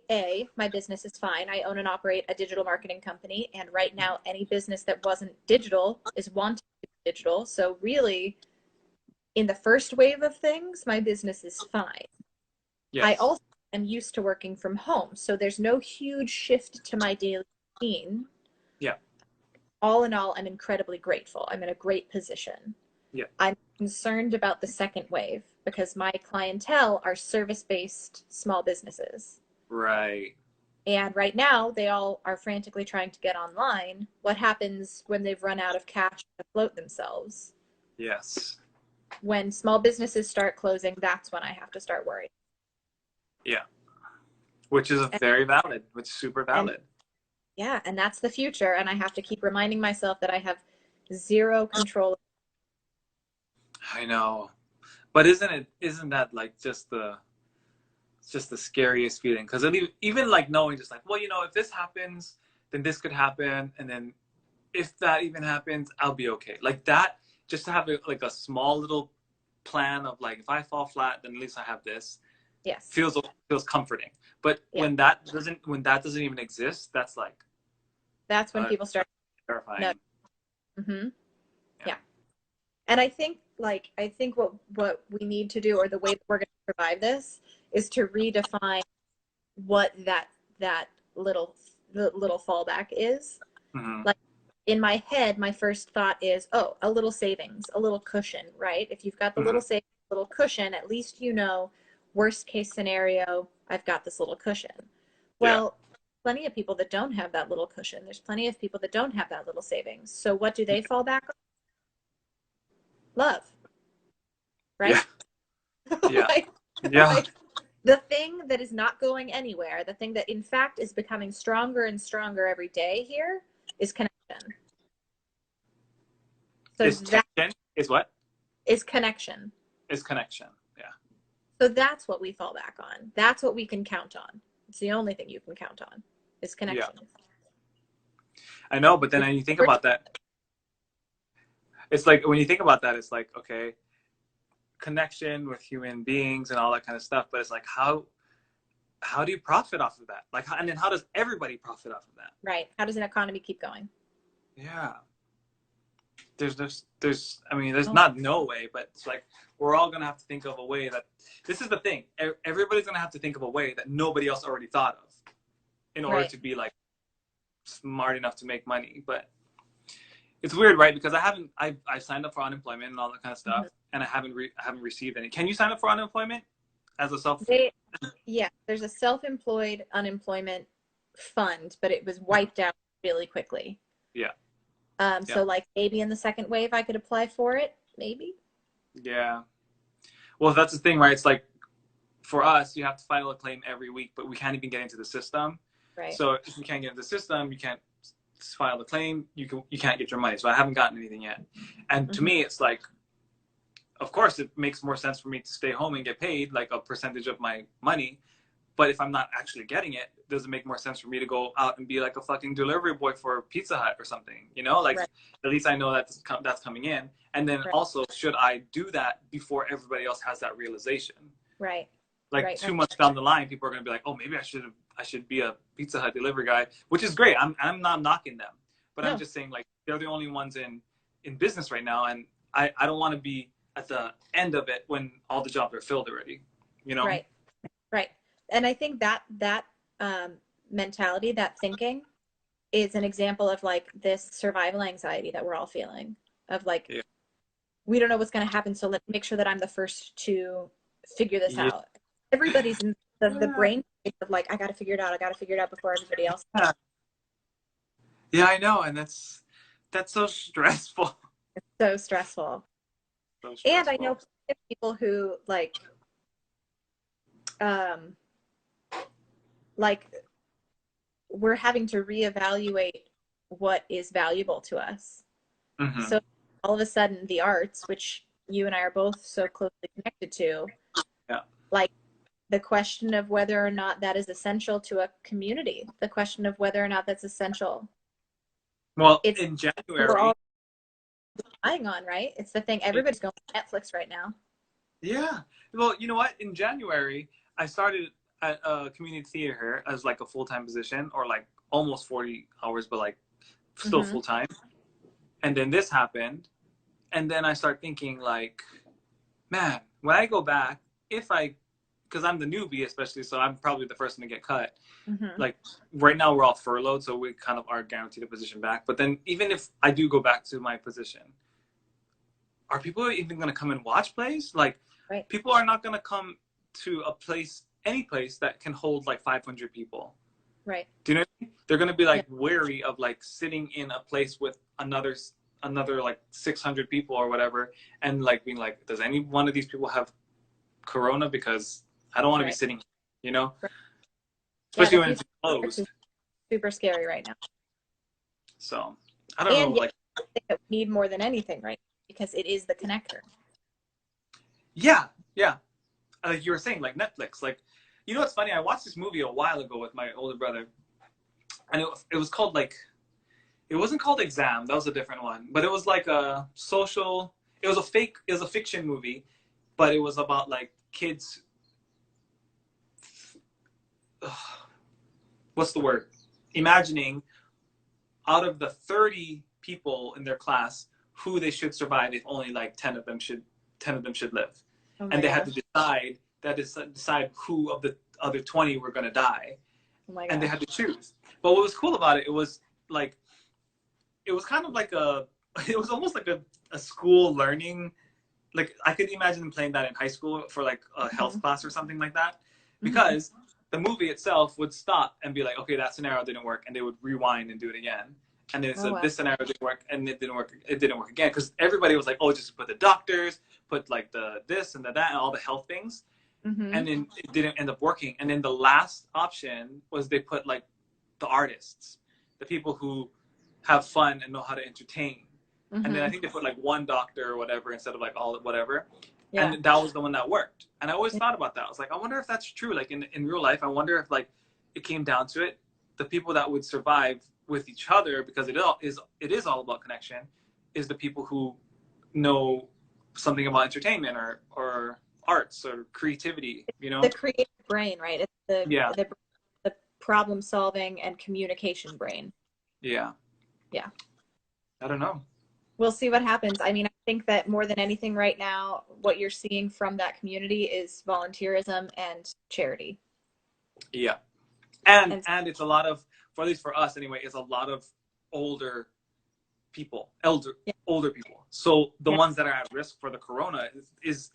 business is fine. I own and operate a digital marketing company. And right now, any business that wasn't digital is wanting to be digital. So really, in the first wave of things, my business is fine. I Yes. also am used to working from home. So there's no huge shift to my daily routine. Yeah. All in all, I'm incredibly grateful. I'm in a great position. Yeah. I'm concerned about the second wave because my clientele are service-based small businesses. Right. And right now, they all are frantically trying to get online. What happens when they've run out of cash to float themselves? Yes. When small businesses start closing, that's when I have to start worrying. Yeah. Which is very valid, which is super And valid. yeah, and that's the future. And I have to keep reminding myself that I have zero control. I know. But isn't that like just the scariest feeling? Because even like knowing just like, well, if this happens, then this could happen. And then if that even happens, I'll be okay. Like that, just to have like a small little plan of like, if I fall flat, then at least I have this. Yes. Feels comforting. But Yeah. when that doesn't even exist, that's like That's when people start. terrifying. No. Mm-hmm. Yeah. And I think what we need to do, or the way that we're going to survive this, is to redefine what that little fallback is. Mm-hmm. Like in my head, my first thought is, oh, a little savings, a little cushion, right? If you've got the little savings, little cushion, at least worst case scenario, I've got this little cushion. Well, plenty of people that don't have that little cushion. There's plenty of people that don't have that little savings. So what do they fall back on? Love, right? Yeah. like, Yeah. like the thing that is not going anywhere, the thing that in fact is becoming stronger and stronger every day here is connection. So Is what? Is connection. Is connection. Yeah. So that's what we fall back on. That's what we can count on. It's the only thing you can count on is connection. Yeah. I know, but then when you think about that, it's like when you think about that, it's like, okay, connection with human beings and all that kind of stuff, but it's like how do you profit off of that? Like, and then how does everybody profit off of that? Right. How does an economy keep going? Yeah. There's not no way, but it's like we're all gonna have to think of a way that this is the thing. Everybody's gonna have to think of a way that nobody else already thought of in order to be like smart enough to make money. But it's weird, right? Because I signed up for unemployment and all that kind of stuff, and I haven't received any. Can you sign up for unemployment as a self? Yeah, there's a self-employed unemployment fund, but it was wiped out really quickly. Yeah. So like maybe in the second wave I could apply for it, maybe. Yeah. Well, that's the thing, right? It's like for us, you have to file a claim every week, but we can't even get into the system. Right. So if you can't get into the system, you can't file the claim. You can't get your money. So I haven't gotten anything yet. And to me, it's like, of course, it makes more sense for me to stay home and get paid like a percentage of my money. But if I'm not actually getting it, does it make more sense for me to go out and be like a fucking delivery boy for Pizza Hut or something? Like at least I know that's coming in. And then also, should I do that before everybody else has that realization? Right. Like 2 months down the line, people are going to be like, oh, maybe I should be a Pizza Hut delivery guy, which is great. I'm not knocking them, but I'm just saying like they're the only ones in business right now, and I don't want to be at the end of it when all the jobs are filled already. Right. And I think that mentality, that thinking, is an example of like this survival anxiety that we're all feeling. Of like, we don't know what's going to happen, so let's make sure that I'm the first to figure this out. Everybody's in the brain of like, I got to figure it out. I got to figure it out before everybody else. Yeah, I know, and that's so stressful. It's so stressful. And I know people who like we're having to reevaluate what is valuable to us. So all of a sudden the arts, which you and I are both so closely connected to, like the question of whether or not that is essential to a community, the question of whether or not that's essential. Well, It's in we're January, all relying on, right? It's the thing. Everybody's going to Netflix right now. yeah. Well, you know what? In January, I started at a community theater as like a full-time position, or like almost 40 hours, but like still Mm-hmm. full-time. And then this happened. And then I start thinking like, man, when I go back, because I'm the newbie, especially, so I'm probably the first one to get cut. Mm-hmm. Like right now we're all furloughed, so we kind of are guaranteed a position back. But then even if I do go back to my position, are people even going to come and watch plays? Like, Right. people are not going to come to a place, any place that can hold like 500 people. Right. Do you know what I mean? They're going to be like Yeah. wary of like sitting in a place with another like 600 people or whatever, and like being like, does any one of these people have corona? Because I don't want to be Right. sitting, you know, Right. especially Yeah, when it's closed. super scary right now. So I don't know, And yet, like, I think that we need more than anything, right? Because it is the connector. yeah, like you were saying, like Netflix. Like, you know what's funny? I watched this movie a while ago with my older brother, and it was called like, it wasn't called Exam. That was a different one. But it was like a social. It was a fiction movie, but it was about like kids. What's the word? Imagining out of the 30 people in their class who they should survive if only like 10 of them should live. Oh And my they had gosh. to decide who of the other 20 were going to die. Oh my And they gosh. had to choose. But what was cool about it, it was like, it was kind of like it was almost like a school learning. Like, I could imagine them playing that in high school for like a health Mm-hmm. class or something like that. Mm-hmm. Because the movie itself would stop and be like, okay, that scenario didn't work. And they would rewind and do it again. And then it Oh said wow. this scenario didn't work, and it didn't work. It didn't work again, because everybody was like, "Oh, just put the doctors, put like the this and the that, and all the health things." Mm-hmm. And then it didn't end up working. And then the last option was they put like the artists, the people who have fun and know how to entertain. And then I Mm-hmm. think they put like one doctor or whatever instead of like all whatever. Yeah. And that was the one that worked. And I always thought about that. I was like, I wonder if that's true. Like in real life, I wonder if like it came down to it, the people that would survive with each other, because it is all about connection, is the people who know something about entertainment or arts or creativity, you know? The creative brain, right? It's Yeah. the problem solving and communication brain. Yeah. Yeah. I don't know. We'll see what happens. I mean, I think that more than anything right now, what you're seeing from that community is volunteerism and charity. Yeah. And And it's a lot of, for at least for us anyway, it's a lot of older people, yeah, older people. So the yeah. ones that are at risk for the corona is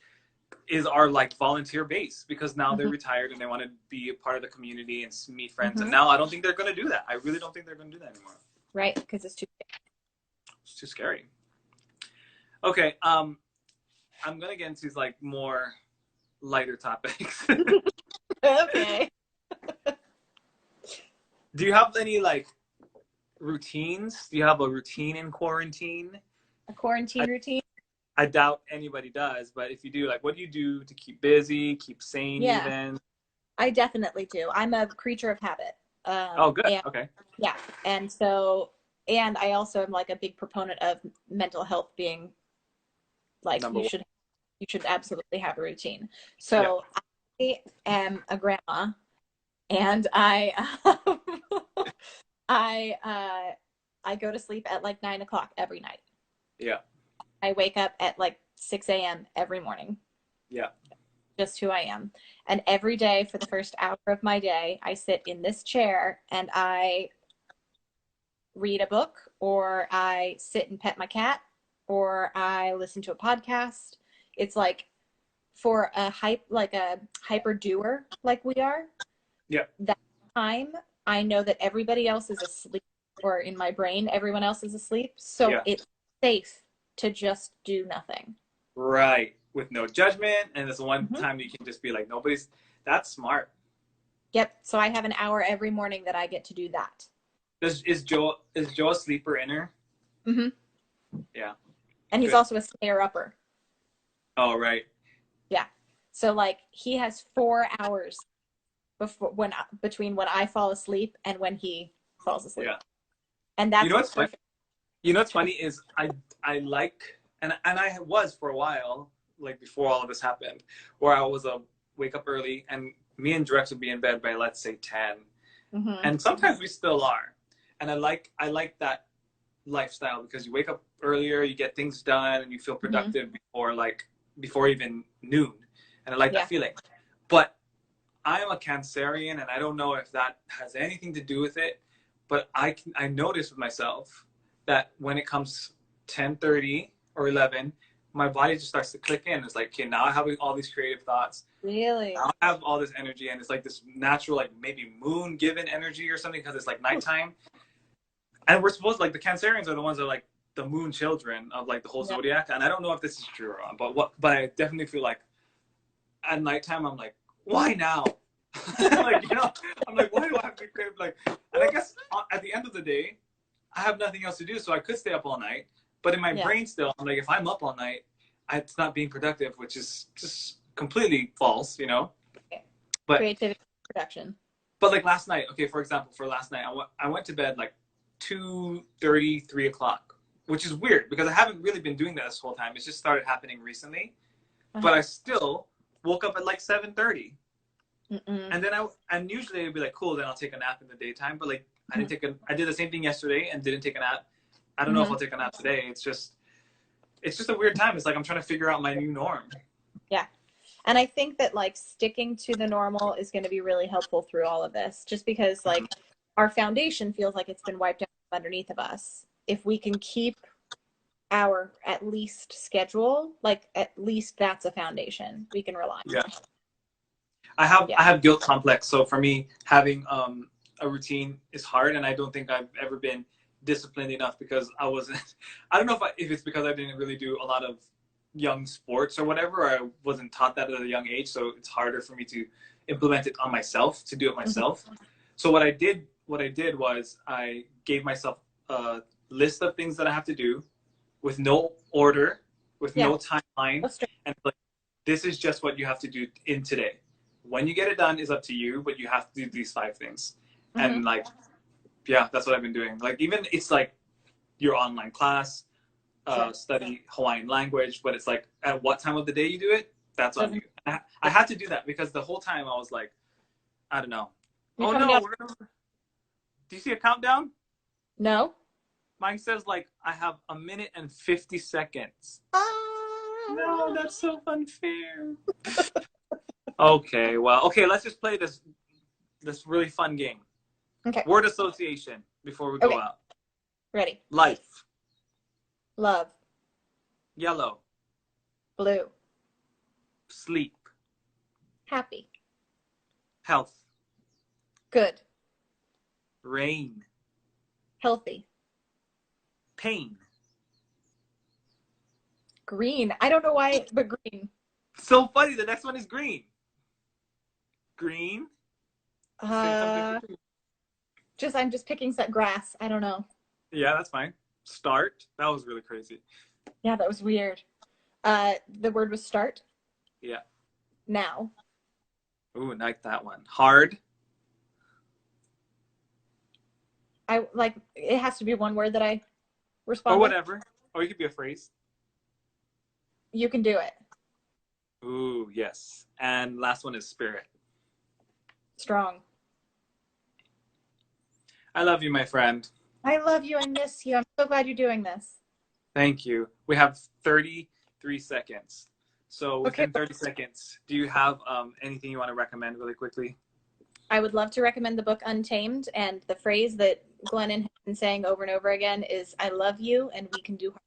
our like volunteer base, because now they're Mm-hmm. retired and they want to be a part of the community and meet friends. And Mm-hmm. now I don't think they're going to do that. I really don't think they're going to do that anymore. Right, because it's too. It's too scary. Okay, I'm gonna get into like more lighter topics. Okay. Do you have any like routines? Do you have a routine in quarantine? A quarantine routine? I doubt anybody does, but if you do, like, what do you do to keep busy, keep sane, Yeah, even? I definitely do. I'm a creature of habit. Oh, good. And Okay. yeah, and so, and I also am like a big proponent of mental health being like Number one. you should absolutely have a routine. Yeah. So I am a grandma, and I go to sleep at like 9 o'clock every night. Yeah. I wake up at like 6 a.m. every morning. Yeah. Just who I am. And every day for the first hour of my day, I sit in this chair and I read a book, or I sit and pet my cat, or I listen to a podcast. It's like for a hyper doer like we are, Yeah. that time I know that everybody else is asleep, or in my brain everyone else is asleep. So Yeah. it's safe to just do nothing. Right. With no judgment, and it's one Mm-hmm. time you can just be like, nobody's. That's smart. Yep. So I have an hour every morning that I get to do that. Is Joe a sleeper inner? Mm-hmm. Yeah. And he's Good. also a stayer upper. Oh, right. Yeah. So like he has 4 hours between when I fall asleep and when he falls asleep. Yeah. And You that's know what's funny? perfect. You know what's funny is I like, and I was for a while, like before all of this happened, where I was a wake up early, and me and Drex would be in bed by, let's say, 10, Mm-hmm. and sometimes we still are. And I like that lifestyle because you wake up earlier, you get things done, and you feel productive before even noon. And I like that feeling. But I am a Cancerian, and I don't know if that has anything to do with it, but I notice with myself that when it comes 10:30 or 11, my body just starts to click in. It's like, okay, now I have all these creative thoughts. Really? Now I have all this energy, and it's like this natural, like maybe moon given energy or something, because it's like nighttime. And we're supposed to, like, the Cancerians are the ones that are like the moon children of like the whole zodiac. And I don't know if this is true or not, but I definitely feel like at nighttime I'm like, why now? Like, I'm like, why do I have to crave, like, and I guess at the end of the day, I have nothing else to do, so I could stay up all night. But in my brain still, I'm like, if I'm up all night, it's not being productive, which is just completely false, But creativity production. But like last night, okay, for example, for last night, I went to bed like 2:30, 3 o'clock, which is weird because I haven't really been doing that this whole time. It's just started happening recently. But I still woke up at like 7:30. And then and usually it'd be like, cool, then I'll take a nap in the daytime. But like I did the same thing yesterday and didn't take a nap. I don't know if I'll take a nap today. It's just a weird time. It's like I'm trying to figure out my new norm. Yeah. And I think that like sticking to the normal is going to be really helpful through all of this, just because like our foundation feels like it's been wiped out underneath of us. If we can keep our at least schedule, like at least that's a foundation we can rely on. Yeah. I have guilt complex. So for me, having a routine is hard, and I don't think I've ever been disciplined enough because I don't know if it's because I didn't really do a lot of young sports or whatever, or I wasn't taught that at a young age, so it's harder for me to implement it on myself, to do it myself. So what I did was I gave myself a list of things that I have to do with no order, with no timeline, and like, this is just what you have to do in today. When you get it done is up to you, but you have to do these 5 things. And like, yeah, that's what I've been doing. Like, even it's like your online class, study Hawaiian language, but it's like at what time of the day you do it, that's on you. I had to do that because the whole time I was like, I don't know. Oh no, do you see a countdown? No. Mine says like I have 1 minute and 50 seconds. No, that's so unfair. Okay, well, let's just play this really fun game. Okay. Word association before we go out. Ready. Life. Love. Yellow. Blue. Sleep. Happy. Health. Good. Rain. Healthy. Pain. Green. I don't know why, but green. So funny. The next one is green. Green. I'm just picking grass. I don't know. Yeah, that's fine. Start. That was really crazy. Yeah, that was weird. The word was start. Yeah. Now. Ooh, like that one. Hard. I like it has to be one word that I respond. Or whatever. Or you could be a phrase. You can do it. Ooh, yes. And last one is spirit. Strong. I love you, my friend. I love you. I miss you. I'm so glad you're doing this. Thank you. We have 33 seconds. So within 30 seconds, do you have anything you want to recommend really quickly? I would love to recommend the book Untamed, and the phrase that Glennon has been saying over and over again is, I love you and we can do hard.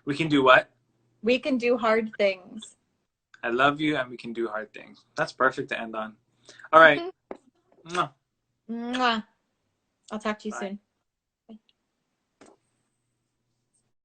We can do what? We can do hard things. I love you and we can do hard things. That's perfect to end on. All right. Mwah. Mwah. I'll talk to you soon.